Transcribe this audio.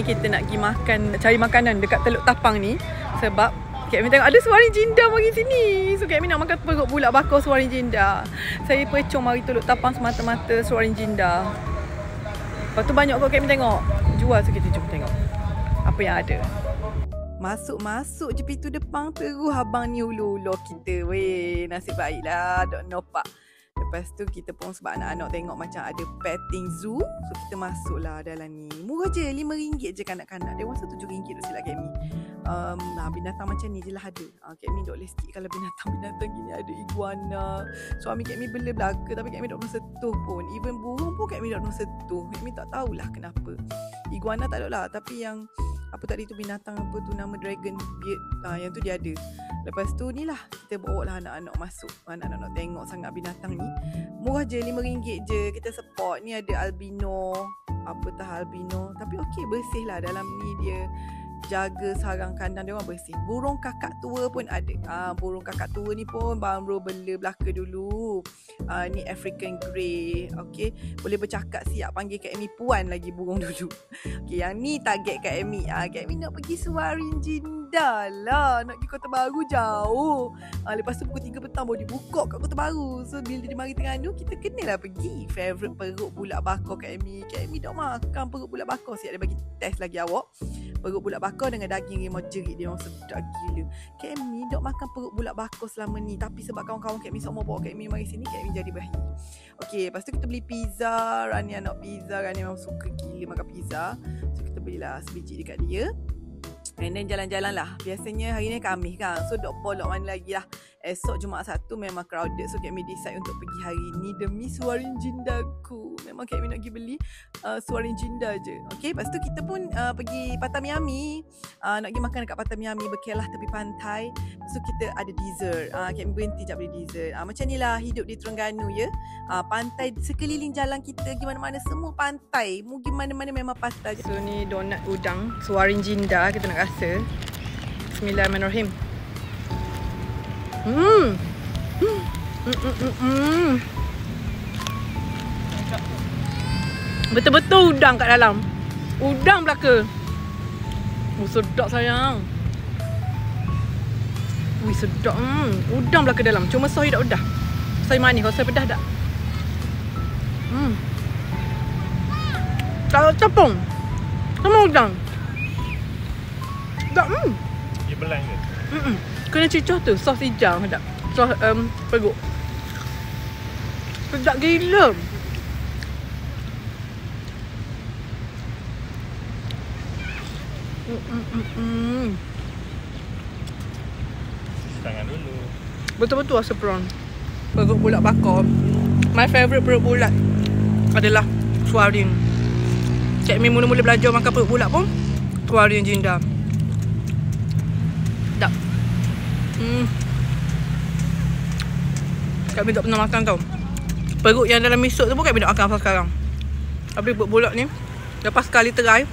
kita nak pergi makan, cari makanan dekat Teluk Tapang ni. Sebab Kak Min tengok ada Suaring Jinda mari sini. So Kak Min nak makan perut bulat bakar Suaring Jinda. Saya pecong mari Teluk Tapang semata-mata Suaring Jinda. Lepas tu banyak kot Kak Min tengok jual, so kita jom tengok apa yang ada. Masuk-masuk je pintu depan, terus abang ni ulu-ulu kita. Weh, nasib baiklah dok nopak. Lepas tu kita pun sebab anak-anak tengok macam ada petting zoo, so kita masuklah dalam ni. Murah je, RM5 je kanak-kanak. Dewasa RM7 tu silap Kak Mi. Binatang macam ni je lah ada. Kak Mi dok leh sikit kalau binatang-binatang gini. Ada iguana. Suami Kak Mi bela belaka tapi Kak Mi dok pernah sentuh pun. Even burung pun Kak Mi dok pernah sentuh. Kak Mi tak tahulah kenapa. Iguana tak ada lah, tapi yang apa tadi tu binatang apa tu nama dragon beard, yang tu dia ada. Lepas tu ni lah kita bawa lah anak-anak masuk. Anak-anak nak tengok sangat binatang ni. Murah je, RM5 je. Kita support. Ni ada albino, apa tah albino, tapi okey, bersih lah dalam ni. Dia jaga sarang kandang dia orang bersih. Burung kakak tua pun ada. Burung kakak tua ni pun baru bela belaka dulu. Ni African Grey. Okey, boleh bercakap, siap panggil Kak Amy puan lagi burung dulu. Okey, yang ni target Kak Amy. Kak Amy nak pergi Suaring Jinda lah. Nak pergi Kota Baru jauh. Lepas tu pukul 3 petang baru dibuka kat Kota Baru. So bila dia mari Terengganu, kita kenalah pergi. Favorite perut bulat bakar Kak Amy. Kak Amy dah makan perut bulat bakar. Siap dia bagi test lagi awak. Perut bulat bakar dengan daging rimau jerit dia orang sedap gila. Kak Amy dok makan perut bulat bakar selama ni, tapi sebab kawan-kawan Kak Amy semua bawa Kak Amy mari sini, Kak Amy jadi berani. Okey, lepas tu kita beli pizza. Rani anak pizza, Rani memang suka gila makan pizza. So kita belilah sebiji dekat dia. And then jalan-jalan lah. Biasanya hari ni Khamis kan, so dok bolok mana lagi lah. Esok Jumaat Sabtu memang crowded. So Kak Mi decide untuk pergi hari ni demi Suaring Jinda ku. Memang Kak Mi nak pergi beli Suaring Jinda je. Okay, lepas tu kita pun pergi Patamiami. Nak pergi makan dekat Patamiami, berkelah tepi pantai. Lepas tu kita ada dessert. Kak Mi berhenti sekejap beli dessert. Macam ni lah hidup di Terengganu ya. Pantai sekeliling jalan kita, gimana-mana semua pantai. Mu gimana-mana memang pantai. So ni donat udang Suaring Jinda kita nak rasa. Bismillahirrahmanirrahim. Betul-betul udang kat dalam. Udang belaka. Sedap sayang. Sedap. Udang belaka dalam. Cuma sos tak pedas. Sos manis. Kalau sos pedas tak. Tak capung. Sama udang. Tak. Dia belang ke? Kena cicuh tu, sos hijau sedap. Sos perut. Sedap gila. Cuci tangan dulu. Betul-betul rasa prawn. Perut bulat bakar. My favourite perut bulat adalah Suaring. Cik Mi mula-mula belajar makan perut bulat pun Suaring Jinda. Sedap. Kak Mi tak pernah makan tau. Perut yang dalam misut tu pun Kak Mi tak makan sampai sekarang. Tapi perut bulat ni lepas sekali try